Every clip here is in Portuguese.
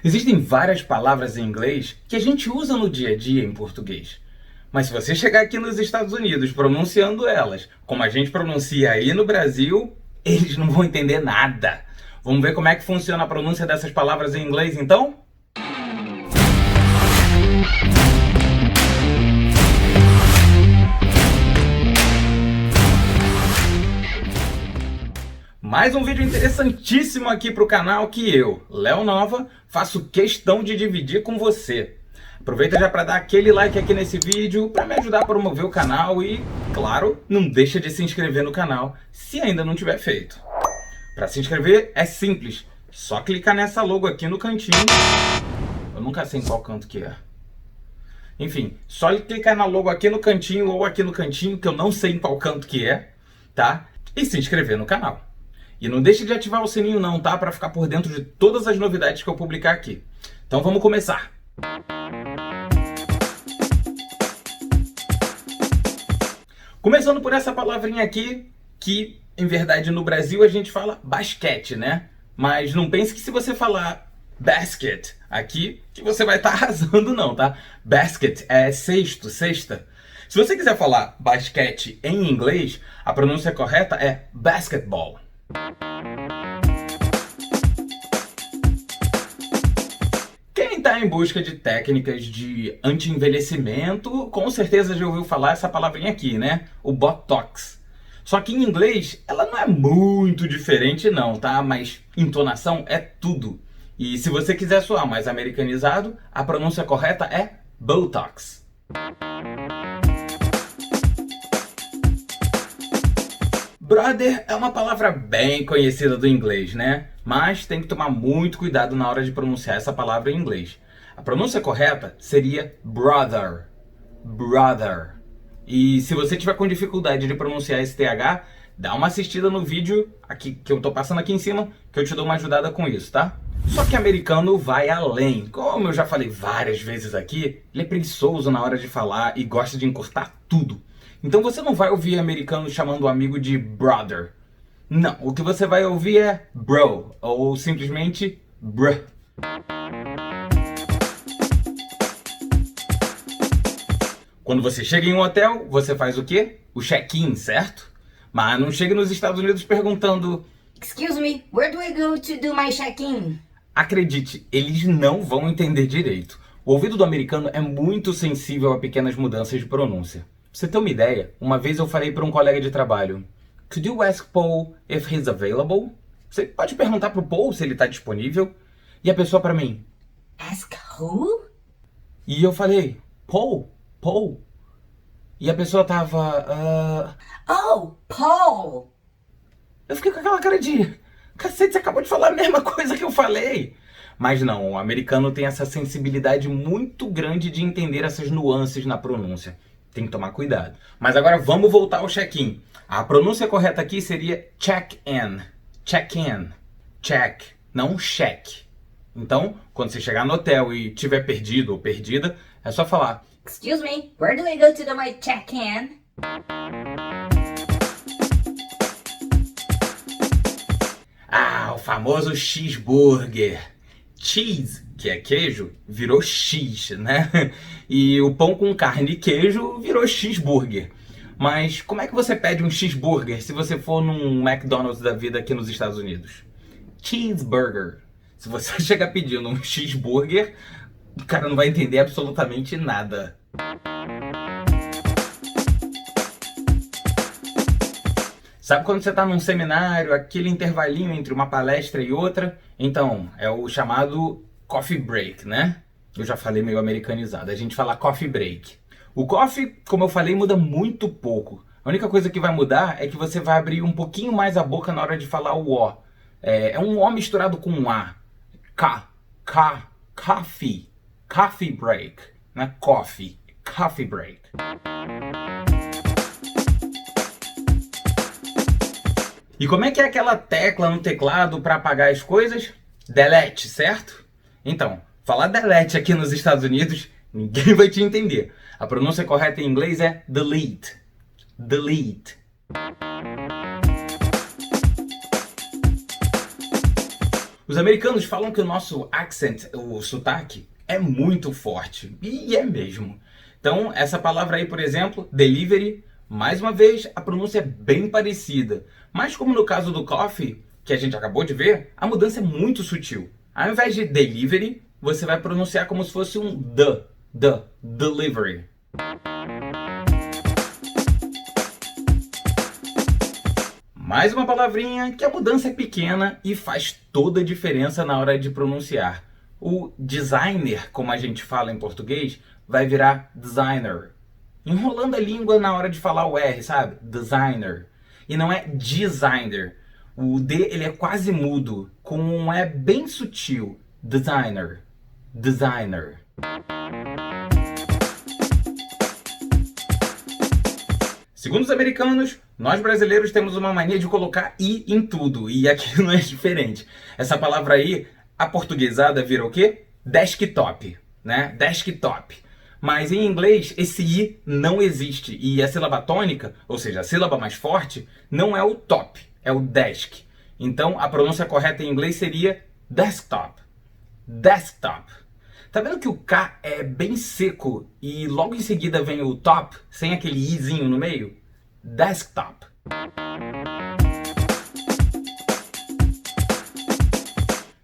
Existem várias palavras em inglês que a gente usa no dia a dia em português. Mas se você chegar aqui nos Estados Unidos pronunciando elas como a gente pronuncia aí no Brasil, eles não vão entender nada. Vamos ver como é que funciona a pronúncia dessas palavras em inglês, então? Mais um vídeo interessantíssimo aqui para o canal que eu, Léo Nova, faço questão de dividir com você. Aproveita já para dar aquele like aqui nesse vídeo para me ajudar a promover o canal e, claro, não deixa de se inscrever no canal se ainda não tiver feito. Para se inscrever é simples, só clicar nessa logo aqui no cantinho. Eu nunca sei em qual canto que é. Enfim, só clicar na logo aqui no cantinho ou aqui no cantinho, que eu não sei em qual canto que é, tá? E se inscrever no canal. E não deixe de ativar o sininho não, tá? Para ficar por dentro de todas as novidades que eu publicar aqui. Então vamos começar. Começando por essa palavrinha aqui, que em verdade no Brasil a gente fala basquete, né? Mas não pense que se você falar basket aqui, que você vai estar arrasando não, tá? Basket é cesto, cesta. Se você quiser falar basquete em inglês, a pronúncia correta é basketball. Quem está em busca de técnicas de anti-envelhecimento, com certeza já ouviu falar essa palavrinha aqui, né? O Botox. Só que em inglês ela não é muito diferente não, tá? Mas entonação é tudo. E se você quiser soar mais americanizado, a pronúncia correta é Botox. Brother é uma palavra bem conhecida do inglês, né? Mas tem que tomar muito cuidado na hora de pronunciar essa palavra em inglês. A pronúncia correta seria brother. Brother. E se você tiver com dificuldade de pronunciar esse TH, dá uma assistida no vídeo aqui, que eu tô passando aqui em cima, que eu te dou uma ajudada com isso, tá? Só que americano vai além. Como eu já falei várias vezes aqui, ele é preguiçoso na hora de falar e gosta de encurtar tudo. Então você não vai ouvir americano chamando o amigo de brother. Não, o que você vai ouvir é bro, ou simplesmente bruh. Quando você chega em um hotel, você faz o quê? O check-in, certo? Mas não chega nos Estados Unidos perguntando: Excuse me, where do I go to do my check-in? Acredite, eles não vão entender direito. O ouvido do americano é muito sensível a pequenas mudanças de pronúncia. Pra você ter uma ideia, uma vez eu falei para um colega de trabalho: Could you ask Paul if he's available? Você pode perguntar pro Paul se ele está disponível? E a pessoa para mim: Ask who? E eu falei: Paul? E a pessoa tava... Oh, Paul! Eu fiquei com aquela cara de... Cacete, você acabou de falar a mesma coisa que eu falei. Mas não, o americano tem essa sensibilidade muito grande de entender essas nuances na pronúncia. Tem que tomar cuidado. Mas agora vamos voltar ao check-in. A pronúncia correta aqui seria check-in. Check-in. Check, não check. Então, quando você chegar no hotel e tiver perdido ou perdida, é só falar: Excuse me, where do I go to do my check-in? Ah, o famoso cheeseburger. Cheese, que é queijo, virou X, né? E o pão com carne e queijo virou cheeseburger. Mas como é que você pede um cheeseburger se você for num McDonald's da vida aqui nos Estados Unidos? Cheeseburger. Se você chegar pedindo um cheeseburger, o cara não vai entender absolutamente nada. Sabe quando você está num seminário, aquele intervalinho entre uma palestra e outra? Então, é o chamado coffee break, né? Eu já falei meio americanizado, a gente fala coffee break. O coffee, como eu falei, muda muito pouco. A única coisa que vai mudar é que você vai abrir um pouquinho mais a boca na hora de falar o O. É um O misturado com um A. Coffee. Coffee break. Não é coffee. Coffee break. E como é que é aquela tecla no teclado para apagar as coisas? Delete, certo? Então, falar delete aqui nos Estados Unidos, ninguém vai te entender. A pronúncia correta em inglês é delete. Delete. Os americanos falam que o nosso accent, o sotaque, é muito forte. E é mesmo. Então, essa palavra aí, por exemplo, delivery, mais uma vez, a pronúncia é bem parecida. Mas como no caso do coffee, que a gente acabou de ver, a mudança é muito sutil. Ao invés de delivery, você vai pronunciar como se fosse um delivery. Mais uma palavrinha que a mudança é pequena e faz toda a diferença na hora de pronunciar. O designer, como a gente fala em português, vai virar designer. Enrolando a língua na hora de falar o R, sabe? Designer. E não é designer. O D ele é quase mudo, com um E bem sutil. Designer. Designer. Segundo os americanos, nós brasileiros temos uma mania de colocar I em tudo, e aqui não é diferente. Essa palavra aí, aportuguesada, vira o quê? Desktop, né? Desktop. Mas em inglês, esse I não existe, e a sílaba tônica, ou seja, a sílaba mais forte, não é o top, é o desk. Então, a pronúncia correta em inglês seria desktop. Desktop. Tá vendo que o K é bem seco e logo em seguida vem o top, sem aquele izinho no meio? Desktop.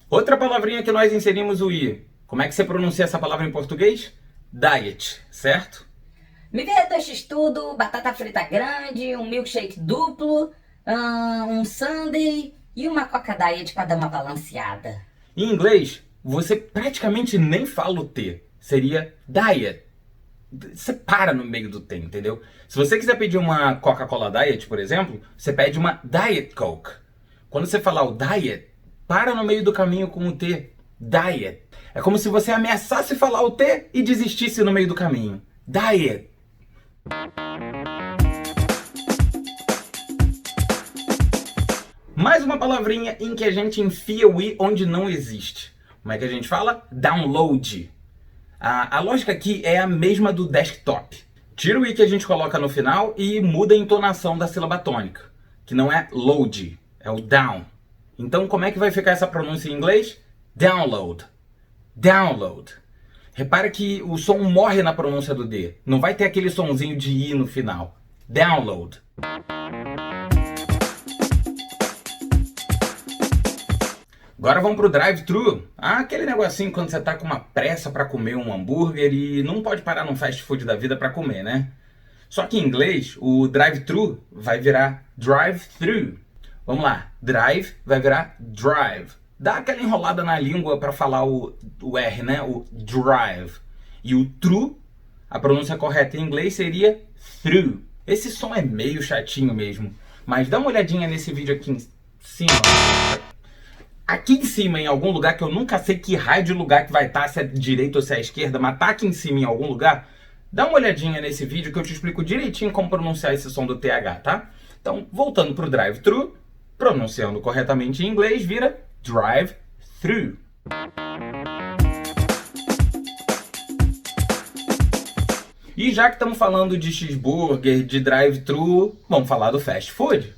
Outra palavrinha que nós inserimos o I. Como é que você pronuncia essa palavra em português? Diet, certo? Me vê 2x-tudo, batata frita grande, um milkshake duplo, um sundae e uma coca diet para dar uma balanceada. Em inglês, você praticamente nem fala o T. Seria diet. Você para no meio do T, entendeu? Se você quiser pedir uma Coca-Cola Diet, por exemplo, você pede uma Diet Coke. Quando você falar o diet, para no meio do caminho com o T. Diet. É como se você ameaçasse falar o T e desistisse no meio do caminho. Diet. Mais uma palavrinha em que a gente enfia o I onde não existe. Como é que a gente fala? Download. A lógica aqui é a mesma do desktop. Tira o I que a gente coloca no final e muda a entonação da sílaba tônica, que não é load, é o down. Então como é que vai ficar essa pronúncia em inglês? Download. Download. Repara que o som morre na pronúncia do D. Não vai ter aquele sonzinho de I no final. Download. Agora vamos pro drive-thru. Aquele negocinho quando você tá com uma pressa para comer um hambúrguer e não pode parar num fast food da vida para comer, né? Só que em inglês, o drive-thru vai virar drive-thru. Vamos lá. Drive vai virar drive. Dá aquela enrolada na língua para falar o R, né? O drive. E o true, a pronúncia correta em inglês seria through. Esse som é meio chatinho mesmo. Mas dá uma olhadinha nesse vídeo aqui em cima. Aqui em cima, em algum lugar, que eu nunca sei que raio de lugar que vai estar, se é direita ou se é esquerda, mas tá aqui em cima em algum lugar, dá uma olhadinha nesse vídeo que eu te explico direitinho como pronunciar esse som do TH, tá? Então, voltando pro drive-thru, pronunciando corretamente em inglês, vira drive-thru. E já que estamos falando de cheeseburger, de drive-thru, vamos falar do fast food.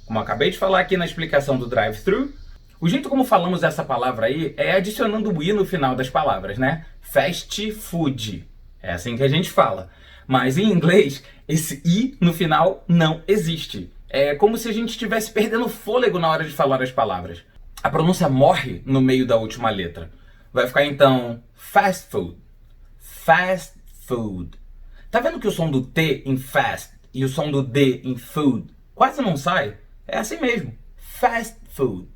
Como eu acabei de falar aqui na explicação do drive-thru, o jeito como falamos essa palavra aí é adicionando o i no final das palavras, né? Fast food. É assim que a gente fala. Mas em inglês, esse i no final não existe. É como se a gente estivesse perdendo fôlego na hora de falar as palavras. A pronúncia morre no meio da última letra. Vai ficar então fast food. Fast food. Tá vendo que o som do T em fast e o som do D em food quase não sai? É assim mesmo. Fast food.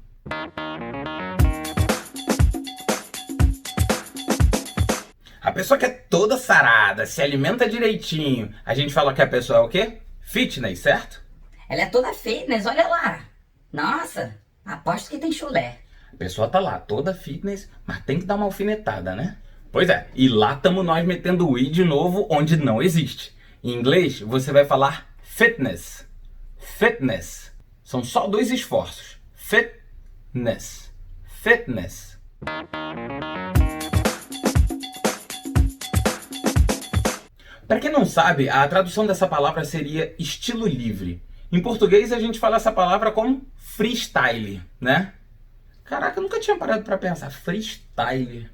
A pessoa que é toda sarada, se alimenta direitinho, a gente fala que a pessoa é o quê? Fitness, certo? Ela é toda fitness, olha lá. Nossa, aposto que tem chulé. A pessoa tá lá toda fitness, mas tem que dar uma alfinetada, né? Pois é, e lá estamos nós metendo o i de novo onde não existe. Em inglês, você vai falar fitness. Fitness. São só dois esforços. Fitness. Fitness. Para quem não sabe, a tradução dessa palavra seria estilo livre. Em português, a gente fala essa palavra como freestyle, né? Caraca, eu nunca tinha parado pra pensar. Freestyle.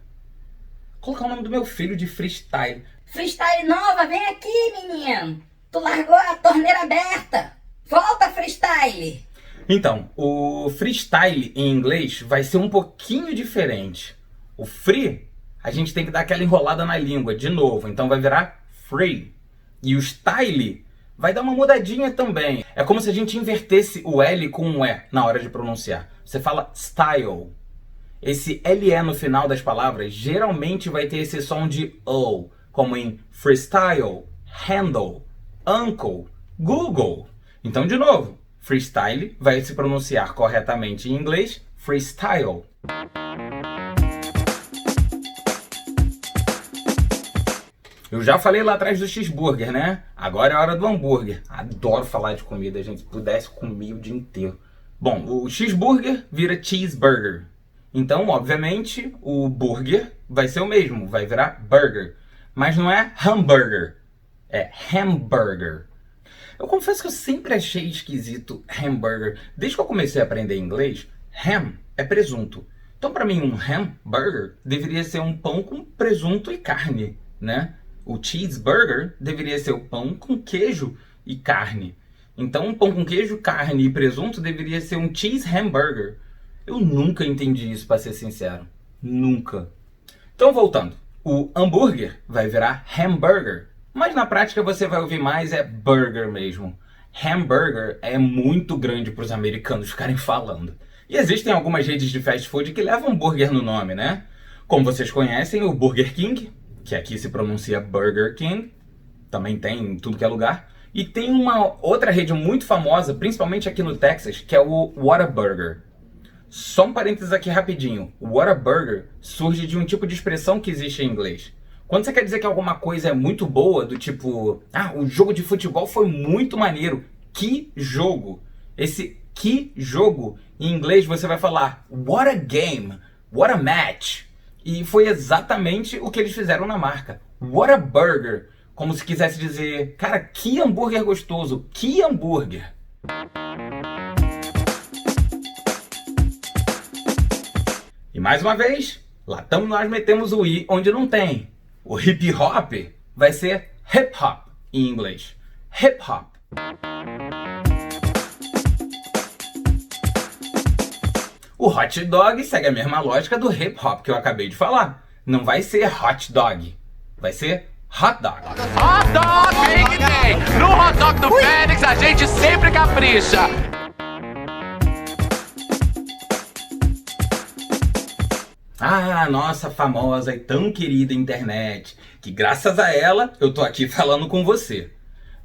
Colocar o nome do meu filho de Freestyle. Freestyle nova, vem aqui, menino. Tu largou a torneira aberta. Volta, Freestyle. Então, o freestyle em inglês vai ser um pouquinho diferente. O free, a gente tem que dar aquela enrolada na língua de novo, então vai virar free. E o style vai dar uma mudadinha também. É como se a gente invertesse o L com um E na hora de pronunciar. Você fala style. Esse LE no final das palavras geralmente vai ter esse som de O, como em freestyle, handle, uncle, Google. Então, de novo, freestyle vai se pronunciar corretamente em inglês, freestyle. Eu já falei lá atrás do cheeseburger, né? Agora é a hora do hambúrguer. Adoro falar de comida, gente. Se pudesse, comer o dia inteiro. Bom, o cheeseburger vira cheeseburger. Então, obviamente, o burger vai ser o mesmo, vai virar burger. Mas não é hambúrguer, é hamburger. Eu confesso que eu sempre achei esquisito hamburger. Desde que eu comecei a aprender inglês, ham é presunto. Então, para mim, um hamburger deveria ser um pão com presunto e carne, né? O cheeseburger deveria ser o pão com queijo e carne. Então, um pão com queijo, carne e presunto deveria ser um cheese hamburger. Eu nunca entendi isso, para ser sincero. Nunca. Então, voltando. O hambúrguer vai virar hamburger. Mas na prática você vai ouvir mais é burger mesmo. Hamburger é muito grande para os americanos ficarem falando. E existem algumas redes de fast food que levam hambúrguer no nome, né? Como vocês conhecem, o Burger King, que aqui se pronuncia Burger King, também tem em tudo que é lugar. E tem uma outra rede muito famosa, principalmente aqui no Texas, que é o Whataburger. Só um parênteses aqui rapidinho. O Whataburger surge de um tipo de expressão que existe em inglês. Quando você quer dizer que alguma coisa é muito boa, do tipo, o jogo de futebol foi muito maneiro. Que jogo! Esse que jogo, em inglês você vai falar what a game, what a match. E foi exatamente o que eles fizeram na marca. What a burger. Como se quisesse dizer, cara, que hambúrguer gostoso, que hambúrguer. E mais uma vez, lá estamos nós metemos o i onde não tem. O hip hop vai ser hip hop em inglês. Hip hop. O hot dog segue a mesma lógica do hip hop que eu acabei de falar. Não vai ser hot dog, vai ser hot dog. Hot dog, Big Day! No hot dog do Fênix a gente sempre capricha. Nossa famosa e tão querida internet, que graças a ela eu tô aqui falando com você.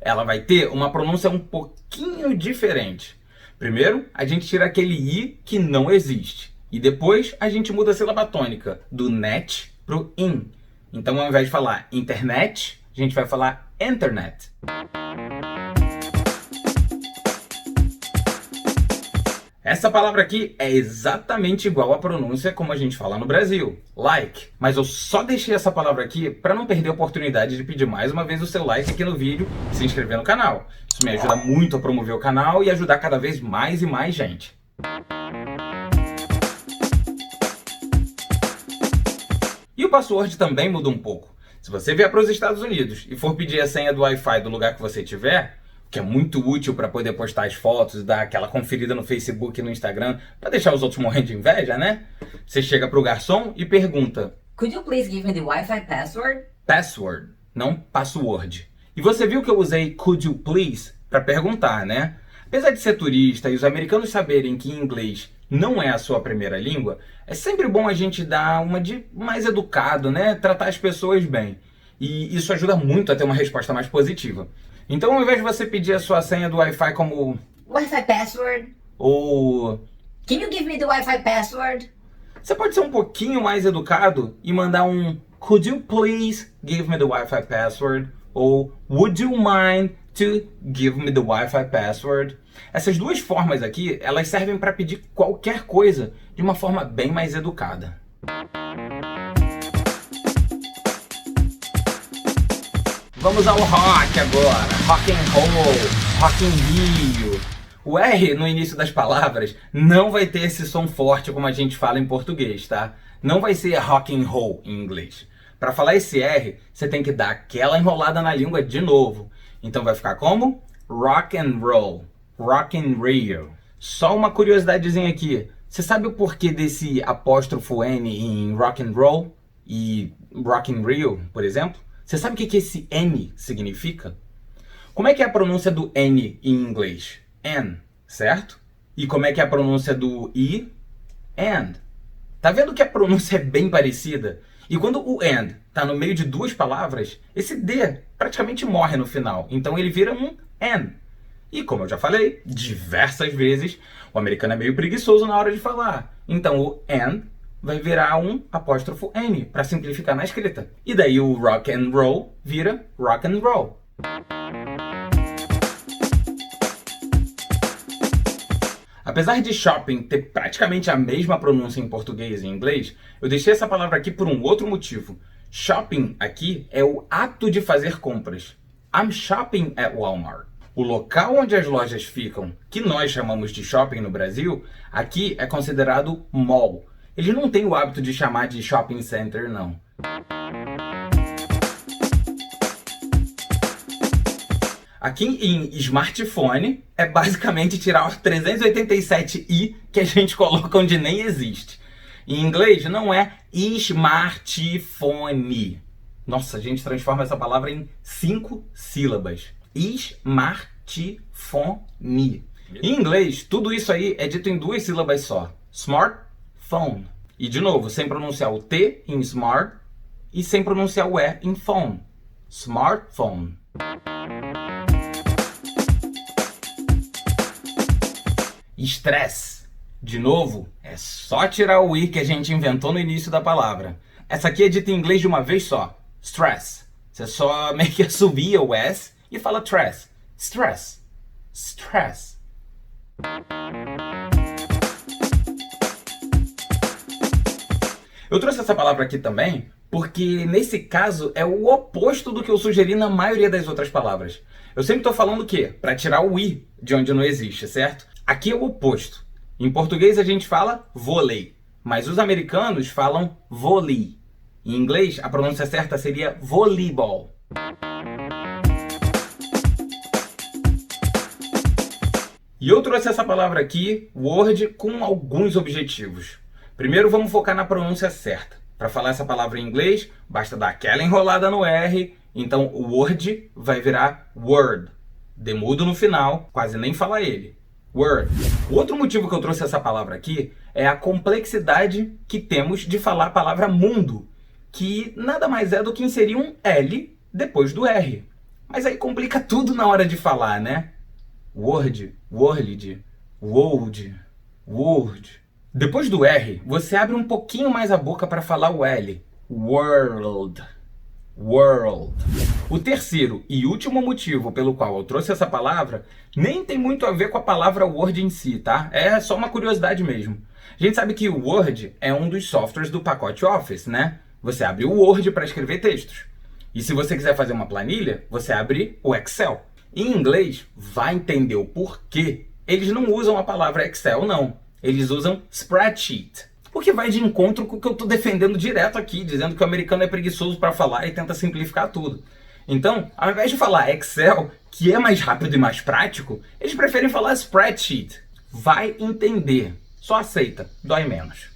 Ela vai ter uma pronúncia um pouquinho diferente. Primeiro, a gente tira aquele i que não existe. E depois a gente muda a sílaba tônica do net pro in. Então, ao invés de falar internet, a gente vai falar internet. Essa palavra aqui é exatamente igual à pronúncia como a gente fala no Brasil, like. Mas eu só deixei essa palavra aqui para não perder a oportunidade de pedir mais uma vez o seu like aqui no vídeo e se inscrever no canal. Isso me ajuda muito a promover o canal e ajudar cada vez mais e mais gente. E o password também muda um pouco. Se você vier para os Estados Unidos e for pedir a senha do Wi-Fi do lugar que você estiver, que é muito útil para poder postar as fotos, dar aquela conferida no Facebook e no Instagram, para deixar os outros morrendo de inveja, né? Você chega pro garçom e pergunta: Could you please give me the Wi-Fi password? Password, não password. E você viu que eu usei could you please para perguntar, né? Apesar de ser turista e os americanos saberem que inglês não é a sua primeira língua, é sempre bom a gente dar uma de mais educado, né? Tratar as pessoas bem. E isso ajuda muito a ter uma resposta mais positiva. Então, ao invés de você pedir a sua senha do Wi-Fi como Wi-Fi password? Ou Can you give me the Wi-Fi password? você pode ser um pouquinho mais educado e mandar um Could you please give me the Wi-Fi password? Ou Would you mind to give me the Wi-Fi password? Essas duas formas aqui, elas servem para pedir qualquer coisa de uma forma bem mais educada. Vamos ao rock agora, rock and roll, rock in Rio. O R no início das palavras não vai ter esse som forte como a gente fala em português, tá? Não vai ser rock and roll em inglês. Para falar esse R, você tem que dar aquela enrolada na língua de novo. Então vai ficar como? Rock and roll, rock and roll. Só uma curiosidadezinha aqui. Você sabe o porquê desse apóstrofo N em rock and roll e rock and roll, por exemplo? Você sabe o que esse N significa? Como é que é a pronúncia do N em inglês? N, certo? E como é que é a pronúncia do I? And. Tá vendo que a pronúncia é bem parecida? E quando o and tá no meio de duas palavras, esse D praticamente morre no final. Então ele vira um N. E como eu já falei diversas vezes, o americano é meio preguiçoso na hora de falar. Então o and vai virar um apóstrofo N para simplificar na escrita. E daí o rock and roll vira rock and roll. Apesar de shopping ter praticamente a mesma pronúncia em português e em inglês, eu deixei essa palavra aqui por um outro motivo. Shopping aqui é o ato de fazer compras. I'm shopping at Walmart. O local onde as lojas ficam, que nós chamamos de shopping no Brasil, aqui é considerado mall. Eles não têm o hábito de chamar de shopping center, não. Aqui em smartphone é basicamente tirar os 387i que a gente coloca onde nem existe. Em inglês não é smartphone. Nossa, a gente transforma essa palavra em 5 sílabas. Smartphone. Em inglês, tudo isso aí é dito em 2 sílabas só. Smartphone. E de novo, sem pronunciar o T em smart e sem pronunciar o E em phone. Smartphone. Stress. De novo, é só tirar o I que a gente inventou no início da palavra. Essa aqui é dita em inglês de uma vez só. Stress. Você só meio que assovia o S e fala stress. Stress. Stress. Eu trouxe essa palavra aqui também porque nesse caso é o oposto do que eu sugeri na maioria das outras palavras. Eu sempre estou falando o quê? Para tirar o I de onde não existe, certo? Aqui é o oposto. Em português a gente fala vôlei, mas os americanos falam vôlei. Em inglês a pronúncia certa seria volleyball. E eu trouxe essa palavra aqui, Word, com alguns objetivos. Primeiro vamos focar na pronúncia certa. Para falar essa palavra em inglês, basta dar aquela enrolada no R, então o Word vai virar Word. Demudo no final, quase nem fala ele. Word. O outro motivo que eu trouxe essa palavra aqui é a complexidade que temos de falar a palavra mundo, que nada mais é do que inserir um L depois do R. Mas aí complica tudo na hora de falar, né? Word, world, world, world. Depois do R, você abre um pouquinho mais a boca para falar o L. World. World. O terceiro e último motivo pelo qual eu trouxe essa palavra nem tem muito a ver com a palavra Word em si, tá? É só uma curiosidade mesmo. A gente sabe que o Word é um dos softwares do pacote Office, né? Você abre o Word para escrever textos. E se você quiser fazer uma planilha, você abre o Excel. Em inglês, vai entender o porquê eles não usam a palavra Excel, não. Eles usam spreadsheet. O que vai de encontro com o que eu estou defendendo direto aqui, dizendo que o americano é preguiçoso para falar e tenta simplificar tudo. Então, ao invés de falar Excel, que é mais rápido e mais prático, eles preferem falar spreadsheet. Vai entender. Só aceita. Dói menos.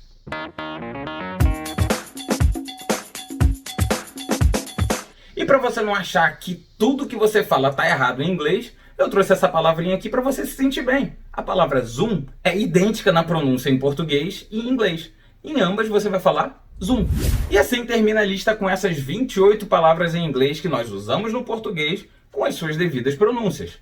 E para você não achar que tudo que você fala está errado em inglês, eu trouxe essa palavrinha aqui para você se sentir bem. A palavra Zoom é idêntica na pronúncia em português e em inglês. Em ambas você vai falar Zoom. E assim termina a lista com essas 28 palavras em inglês que nós usamos no português com as suas devidas pronúncias.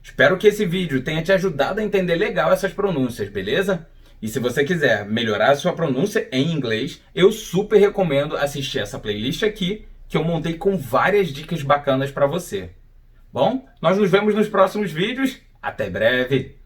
Espero que esse vídeo tenha te ajudado a entender legal essas pronúncias, beleza? E se você quiser melhorar a sua pronúncia em inglês, eu super recomendo assistir essa playlist aqui, que eu montei com várias dicas bacanas para você. Bom, nós nos vemos nos próximos vídeos. Até breve!